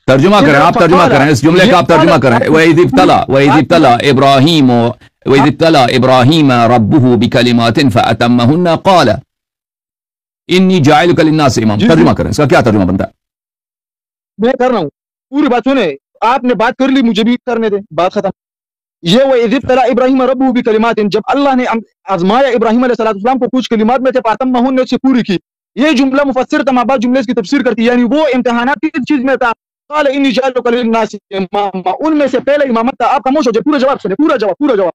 ترجمہ کریں، آپ ترجمہ کریں اس جملے کا، آپ ترجمہ کریں. وَإِذِ ابْتَلَى إِبْرَاهِيمَ رَبُّهُ بِكَلِمَاتٍ فَأَتَمَّهُنَّ قَالَ إِنِّي جَاعِلُكَ لِلنَّاسِ إِمَامًا. ترجمہ کریں، اس کا کیا ترجمہ بنتا ہے؟ میں کر رہا ہوں، پوری بات سنیں. آپ نے بات کر لی، مجھے بھی کرنے دیں، بات ختم. یہ وَإِذِ ابْتَلَى إِبْرَاهِيمَ رَبُّهُ بِكَلِمَاتٍ، جب اللہ نے آزمایا ابراہیم علیہ السلام کو کچھ کلمات میں سے، فَأَتَمَّهُنَّ سے پوری کی. یہ جملہ مفسر تمام جملے کی تفسیر کرتی ہے، یعنی وہ امتحانات کس چیز میں تھا؟ قال انی جاعلک للناس اماما، ان میں سے پہلے امامت تھا. آپ خاموش ہو جائے، پورا جواب سنیں، پورا جواب.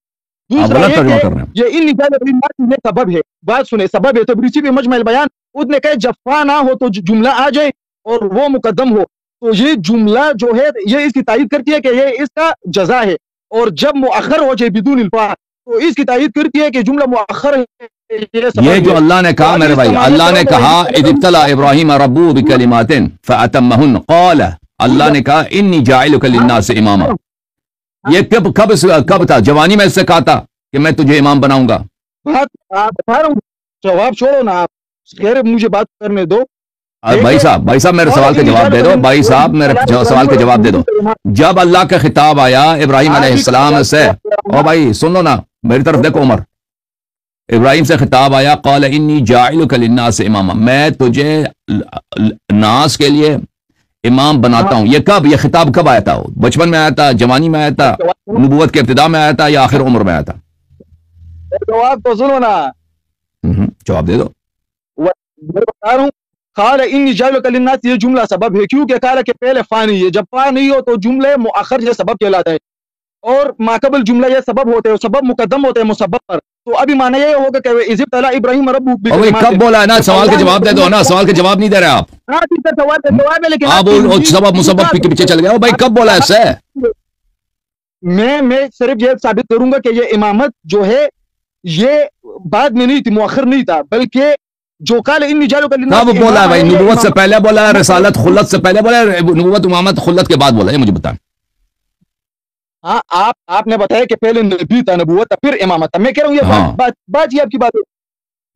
دوسرا یہ کہ یہ انی جاعلک للناس یہ سبب ہے. بات سنیں، سبب ہے. تبریزی میں مجمع البیان اس نے کہا جب فا نہ ہو تو جملہ آ جائے اور وہ مقدم ہو تو یہ جملہ جو ہے یہ اس کی تائید کرتی ہے کہ یہ اس کا جزا ہے، اور جب مؤخر ہو جائے بدون الفا تو اس کی تائید کرتی ہے کہ جملہ مؤخر ہے. یہ جو اللہ نے کہا میرے بھائی، اللہ نے کہا اذ ابتلى ابراہیم ربہ بکلمات فاتمہن، قال اللہ نے کہا انی جاعلک للناس اماما. یہ کب تھا؟ جوانی میں اس سے کہا تھا کہ میں تجھے امام بناؤں گا. جواب چھوڑو نا، آپ خیر مجھے بات کرنے دو. بھائی صاحب میرے سوال کا جواب دے دو. بھائی صاحب میرے سوال کا جواب دے دو. جب اللہ کا خطاب آیا ابراہیم علیہ السلام سے، او بھائی سن لو نا، میری طرف دیکھو. عمر ابراہیم سے خطاب آیا، قال انی جاعلک للناس اماما، میں تجھے ناس کے لیے امام بناتا ہوں. یہ کب، یہ خطاب کب آیا تھا؟ بچپن میں آیا تھا، جوانی میں آیا تھا، نبوت کے ابتدا میں آیا تھا، یا آخر عمر میں آیا تھا؟ جواب تو سنو نا. جواب دے دو. میں بتا رہا ہوں، قال انی جاعلک للناس یہ جملہ سبب ہے، کیونکہ قال کہ پہلے فا نہیں ہے. جب فا نہیں ہو تو جملے مؤخر یہ سبب کہلاتا ہے، اور ماقبل جملہ یہ سبب ہوتے ہیں، سبب مقدم ہوتے ہیں مسبب پر. تو ابھی معنی یہ ہوگا کہ اذ ابتلى ابراہیم ربہ بکلمات. کب بولا ہے نا؟ سوال کا جواب دے دو نا، سوال کا جواب نہیں دے رہے آپ. جواب ہے، لیکن آپ سبب مسبب کے پیچھے چل گئے. بھائی کب بولا ہے اس سے؟ میں صرف یہ ثابت کروں گا کہ یہ امامت جو ہے یہ بعد میں نہیں تھی، مؤخر نہیں تھا، بلکہ جو قال انی جاعلک للناس کب بولا ہے بھائی؟ نبوت سے پہلے بولا ہے؟ رسالت خلت سے پہلے بولا ہے؟ نبوت امامت خلت کے بعد بولا ہے؟ مجھے بتائیں. ہاں آپ نے بتایا کہ پہلے نبی تھا، نبوت تھا، پھر امامت تھا. میں کہہ رہا ہوں یہ بات یہ آپ کی بات ہے.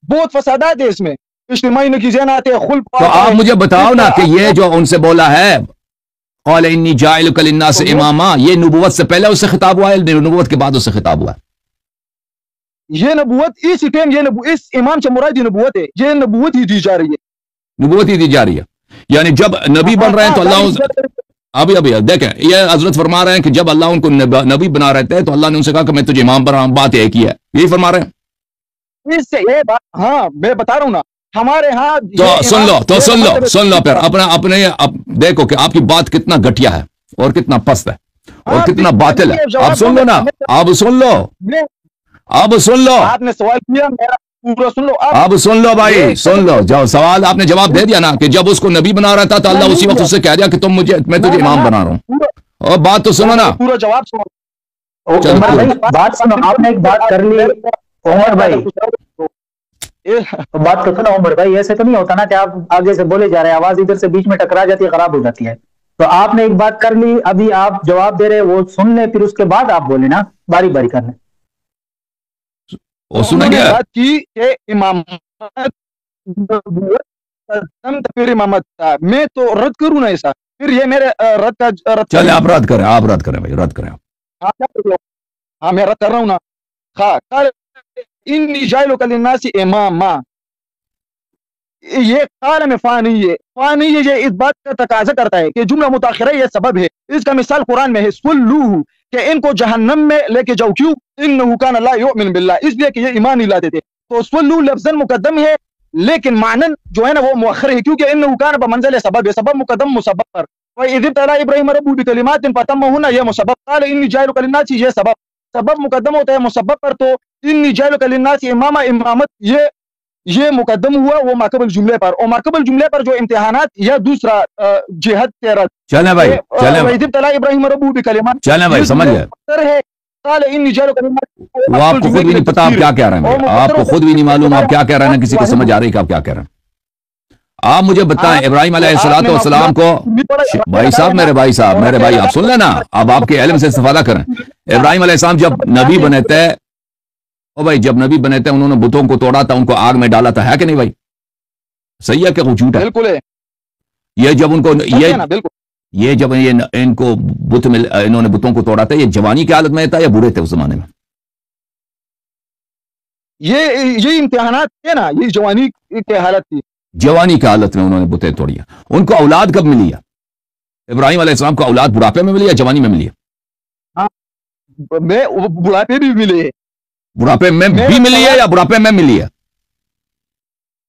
بہت فسادات ہے اس میں، اجتماعی نقیزینات ہے، خلق. تو آپ مجھے بتاؤ نا کہ یہ جو ان سے بولا ہے قال انی جاعلک للناس اماما، یہ نبوت سے پہلے اس سے خطاب ہوا ہے، نبوت کے بعد اس سے خطاب ہوا ہے؟ یہ نبوت اس ٹائم، یہ اس امام سے مراد نبوت ہے، یہ نبوت ہی دی جا رہی ہے. نبوت ہی دی جا رہی ہے، یعنی جب نبی بن رہے ہیں تو اللہ ابھی دیکھیں یہ حضرت فرما رہے ہیں کہ جب اللہ ان کو نبی بنا رہے تھے تو اللہ نے ان سے کہا کہ میں تجھے امام بنا رہا ہوں. بات ایک ہی ہے، یہی فرما رہے ہیں. اس سے یہ بات، ہاں میں بتا رہا ہوں نا، ہمارے ہاں تو سن لو پھر اپنے دیکھو کہ آپ کی بات کتنا گھٹیا ہے اور کتنا پست ہے اور کتنا باطل ہے. آپ سن لو نا، آپ سن لو. آپ نے سوال کیا، میرا پورا سن لو. اب سن لو بھائی، سن لو. سوال آپ نے جواب دے دیا نا کہ جب اس کو نبی بنا رہا تھا تو اللہ اسی وقت اس سے کہہ دیا کہ میں تجھے امام بنا رہا ہوں. اور بات تو سنو نا، پورا جواب سنو. بات سنو، آپ نے ایک بات کر لی عمر بھائی، بات تو سنو عمر بھائی. ایسے تو نہیں ہوتا نا کہ آپ آگے سے بولے جا رہے ہیں، آواز ادھر سے بیچ میں ٹکرا جاتی ہے، خراب ہو جاتی ہے. تو آپ نے ایک بات کر لی، ابھی آپ جواب دے رہے، وہ سن لیں، پھر اس کے بعد آپ بولے نا، باری باری کر لیں. سنیں گے بات کی کہ امامت تھا، میں تو رد کروں نا ایسا، پھر یہ میرے رد کا چلے آپ رد کریں بھائی، رد کریں آپ. ہاں میں رد کر رہا ہوں نا. انی جاعلک للناس اماما، یہ قال میں فا نہیں ہے، یہ اس بات کا تقاضا کرتا ہے کہ جملہ متاخرہ یہ سبب ہے. اس کا مثال قرآن میں ہے، صلوہ، کہ ان کو جہنم میں لے کے جاؤ. کیوں؟ انہ کان لا یؤمن باللہ، اس لیے کہ یہ ایمان نہیں لاتے تھے. تو صلوہ لفظاً مقدم ہے لیکن معنن جو ہے نا وہ مؤخر ہے، کیونکہ انہ کان بمنزل سبب ہے، سبب مقدم مسبب پر. وَإِذِ ابْتَلَى إِبْرَاهِيمَ رَبُّهُ بِكَلِمَاتٍ فَأَتَمَّهُنَّ، یہ مسبب. قال إِنِّي جَاعِلُكَ لِلنَّاسِ، یہ سبب مقدم ہوتا ہے مسبب پر. تو إِنِّي جَاعِلُكَ لِلنَّاسِ اماما، امامت یہ مقدم ہوا وہ ماقبل جملے پر، اور ماقبل جملے پر جو امتحانات یا دوسرا جہت کے رد. چلیں بھائی، وَإِذِ ابْتَلَى إِبْرَاهِيمَ رَبُّهُ بِكَلِمَاتٍ، چلیں بھائی سمجھ گئے. قال إِنِّي جَاعِلُكَ لِلنَّاسِ، وہ آپ کو خود بھی نہیں پتا آپ کیا کہہ رہے ہیں، آپ کو خود بھی نہیں معلوم آپ کیا کہہ رہے ہیں، کسی کو سمجھ آ رہی کہ آپ کیا کہہ رہے ہیں. آپ مجھے بتائیں ابراہیم علیہ السلام کو، بھائی صاحب میرے بھائی آپ سن لینا، اب آپ کے علم سے استفادہ کریں. ابراہیم علیہ السلام جب نبی بنے تھے، جب نبی بنے تھے انہوں نے بتوں کو توڑا تھا، ان کو آگ میں ڈالا تھا، ہے کہ نہیں بھائی؟ صحیح ہے کہ وہ جھوٹ ہے؟ بالکل ہے. یہ جب ان کو یہ جب ان کو انہوں نے بتوں کو توڑا تھا، یہ جوانی کی حالت میں تھا یا بوڑھے تھے اس زمانے میں؟ یہ امتحانات تھے نا، یہ جوانی کی حالت تھی، جوانی کی حالت میں انہوں نے بتیں توڑی. ان کو اولاد کب ملی ہے؟ ابراہیم علیہ السلام کو اولاد بڑھاپے میں ملی یا جوانی میں ملی ہے؟ میں بڑھاپے بھی ملے ہیں. بڑھاپے میں بھی ملی ہے یا بڑھاپے میں ملی ہے؟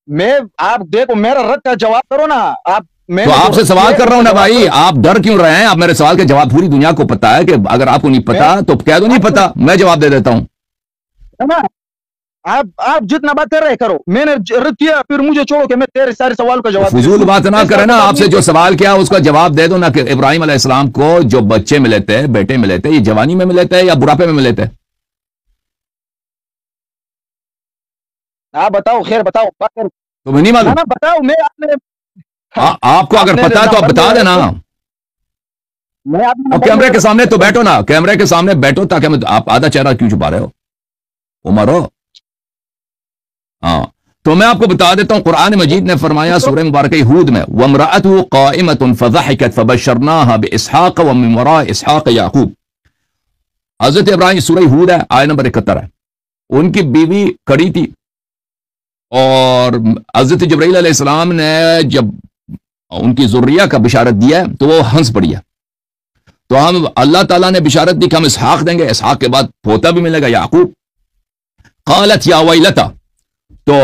میں آپ دیکھو میرا رد کا جواب کرو نا آپ. تو آپ سے سوال کر رہا ہوں نا بھائی، آپ ڈر کیوں رہے ہیں؟ آپ میرے سوال کے جواب پوری دنیا کو پتا ہے کہ اگر آپ کو نہیں پتا تو کہہ دو نہیں پتا، میں جواب دے دیتا ہوں. آپ جتنا بات کر رہے کرو، میں نے رد کیا پھر مجھے چھوڑو کہ میں تیرے سارے سوال کا جواب. فضول بات نہ کریں نا، آپ سے جو سوال کیا اس کا جواب دے دو نا کہ ابراہیم علیہ السلام کو جو بچے ملے تھے، بیٹے ملے تھے، یہ جوانی میں ملے تھے یا بڑھاپے میں ملے تھے؟ آپ بتاؤ، خیر بتاؤ. تو میں نہیں معلوم. بتاؤ. میں آپ کو اگر پتا ہے تو آپ بتا دینا. کیمرے کے سامنے تو بیٹھو نا، کیمرے کے سامنے بیٹھو تاکہ آپ آدھا چہرہ کیوں چھپا رہے ہو عمر ہو؟ ہاں تو میں آپ کو بتا دیتا ہوں، قرآن مجید نے فرمایا سورہ مبارکہ ہود میں وَامْرَأَتُهُ قَائِمَةٌ فَضَحِكَتْ فَبَشَّرْنَاهَا بِإِسْحَاقَ وَمِن وَرَاءِ إِسْحَاقَ يَعْقُوبَ. حضرت ابراہیم سورہ ہود ہے، آیت نمبر 71 ہے. ان کی بیوی کھڑی تھی اور حضرت جبرائیل علیہ السلام نے جب ان کی ذریہ کا بشارت دیا تو وہ ہنس پڑی ہے. تو ہم اللہ تعالیٰ نے بشارت دی کہ ہم اسحاق دیں گے، اسحاق کے بعد پوتا بھی ملے گا یعقوب. قالت یا ویلتا، تو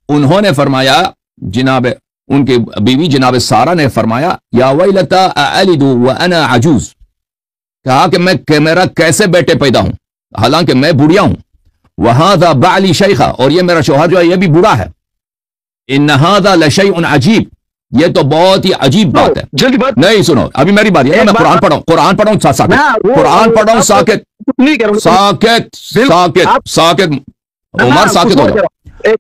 انہوں نے فرمایا، جناب ان کی بیوی جناب سارہ نے فرمایا یا ویلتا اَأَلِدُ وَأَنَا عَجُوز، کہا کہ میرا کیسے بیٹے پیدا ہوں حالانکہ میں بوڑھیا ہوں. وَهَذَا بَعْلِي شَيْخًا، اور یہ میرا شوہر جو ہے یہ بھی بوڑھا ہے. إِنَّ هَذَا لَشَيْءٌ عَجِيبٌ، یہ تو بہت ہی عجیب بات ہے. جلدی بات نہیں سنو، ابھی میری باری ہے، میں قرآن پڑھوں ساکت، قرآن پڑھوں ساکت ساکت ساکت ساکت. عمر ساکت ہو جاؤ.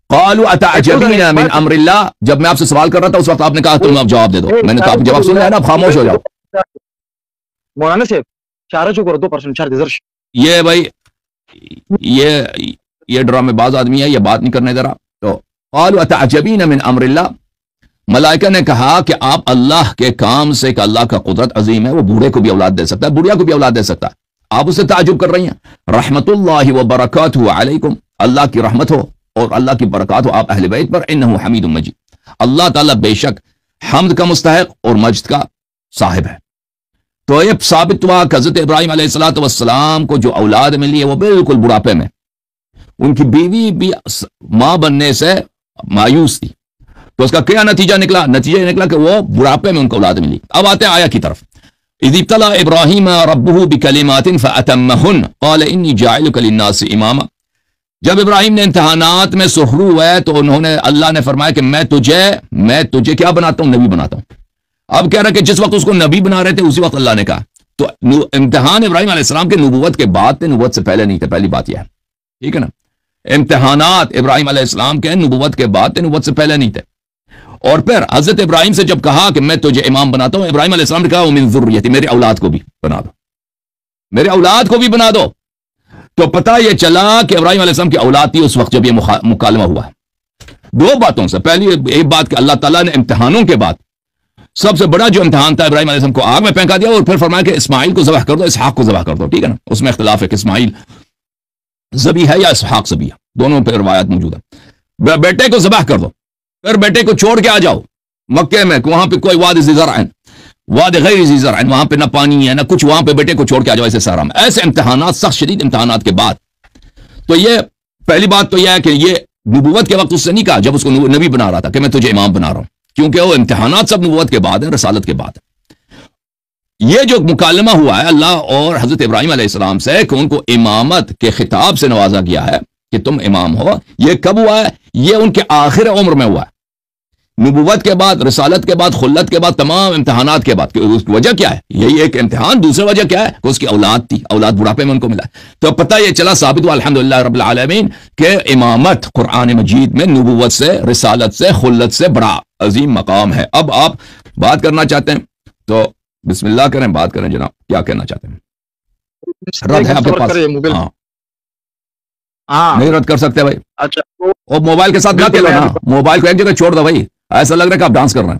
قالوا اتعجبین من امر اللہ، جب میں آپ سے سوال کر رہا تھا اس وقت آپ نے کہا تم اب جواب دے دو، میں نے کہا جواب سن لیا نا، اب خاموش ہو جاؤ. مولانا صاحب چارہ جو کرو 2% چار دیزر. یہ بھائی یہ ڈرامے باز آدمی ہے، یہ بات نہیں کرنے دے رہا. تو قالوا اتعجبین من امر اللہ، ملائکہ نے کہا کہ آپ اللہ کے کام سے کہ اللہ کا قدرت عظیم ہے، وہ بوڑھے کو بھی اولاد دے سکتا ہے، بوڑھیا کو بھی اولاد دے سکتا ہے، آپ اسے تعجب کر رہی ہیں. رحمت اللہ وبرکاتہ علیکم، اللہ کی رحمت ہو اور اللہ کی برکات ہو آپ اہل بیت پر. انہ حمید مجید، اللہ تعالیٰ بے شک حمد کا مستحق اور مجد کا صاحب ہے. تو یہ ثابت ہوا کہ حضرت ابراہیم علیہ الصلوۃ والسلام کو جو اولاد ملی ہے وہ بالکل بڑھاپے میں. ان کی بیوی بھی ماں بننے سے مایوس تھی. تو اس کا کیا نتیجہ نکلا؟ نتیجہ یہ نکلا کہ وہ بڑھاپے میں ان کو اولاد ملی. اب آتے ہیں آیا کی طرف. اذ ابتلى ابراہیم ربہ بکلمات فاتمہن قال انی جاعلک للناس اماما. جب ابراہیم نے امتحانات میں سخرو ہوئے تو انہوں نے اللہ نے فرمایا کہ میں تجھے کیا بناتا ہوں؟ نبی بناتا ہوں. اب کہہ رہا کہ جس وقت اس کو نبی بنا رہے تھے اسی وقت اللہ نے کہا. تو امتحان ابراہیم علیہ السلام کے نبوت کے بعد تھے، نبوت سے پہلے نہیں تھے. پہلی بات یہ ہے، ٹھیک ہے نا. امتحانات ابراہیم علیہ السلام کے نبوت کے بعد تھے، نبوت سے پہلے نہیں تھے. اور پھر حضرت ابراہیم سے جب کہا کہ میں تجھے امام بناتا ہوں، ابراہیم علیہ السلام نے کہا ومن ذریتی، میری اولاد کو بھی بنا دو، میرے اولاد کو بھی بنا دو. تو پتہ یہ چلا کہ ابراہیم علیہ السلام کی اولاد تھی اس وقت جب یہ مکالمہ ہوا ہے. دو باتوں سے، پہلی ایک بات کہ اللہ تعالیٰ نے امتحانوں کے بعد سب سے بڑا جو امتحان تھا ابراہیم علیہ السلام کو آگ میں پھینکا دیا، اور پھر فرمایا کہ اسماعیل کو ذبح کر دو، اسحاق کو ذبح کر دو. ٹھیک ہے نا، اس میں اختلاف ہے کہ اسماعیل ذبیح ہے یا اسحاق ذبیح ہے، دونوں پہ روایت موجود ہے. بیٹے کو ذبح کر دو، پھر بیٹے کو چھوڑ کے آ جاؤ مکے میں، وہاں پہ کوئی واد ذی زرع، واد غیر ذی زرع، وہاں پہ نہ پانی ہے نہ کچھ، وہاں پہ بیٹے کو چھوڑ کے آ جاؤ ایسے سارا میں. ایسے امتحانات، سخت شدید امتحانات کے بعد، تو یہ پہلی بات تو یہ ہے کہ یہ نبوت کے وقت اس سے نہیں کہا جب اس کو نبی بنا رہا تھا کہ میں تجھے امام بنا رہا ہوں، کیونکہ وہ امتحانات سب نبوت کے بعد ہیں، رسالت کے بعد ہیں. یہ جو مکالمہ ہوا ہے اللہ اور حضرت ابراہیم علیہ السلام سے کہ ان کو امامت کے خطاب سے نوازا گیا ہے کہ تم امام ہو، یہ کب ہوا ہے؟ یہ ان کے آخر عمر میں ہوا ہے. نبوت کے بعد، رسالت کے بعد، خلت کے بعد، تمام امتحانات کے بعد. اس کی وجہ کیا ہے؟ یہی ایک امتحان. دوسری وجہ کیا ہے؟ کہ اس کی اولاد تھی، اولاد بڑھاپے میں ان کو ملا. تو پتہ یہ چلا، ثابت ہوا الحمدللہ رب العالمین کہ امامت قرآن مجید میں نبوت سے، رسالت سے، خلت سے بڑا عظیم مقام ہے. اب آپ بات کرنا چاہتے ہیں تو بسم اللہ کریں، بات کریں جناب، کیا کہنا چاہتے ہیں؟ رد ہے آپ کے پاس؟ ہاں نہیں رد کر سکتے بھائی. اچھا، اور موبائل کے ساتھ نہ کھیلو نا، موبائل کو ایک جگہ چھوڑ دو بھائی، ایسا لگ رہا ہے کہ آپ ڈانس کر رہے ہیں.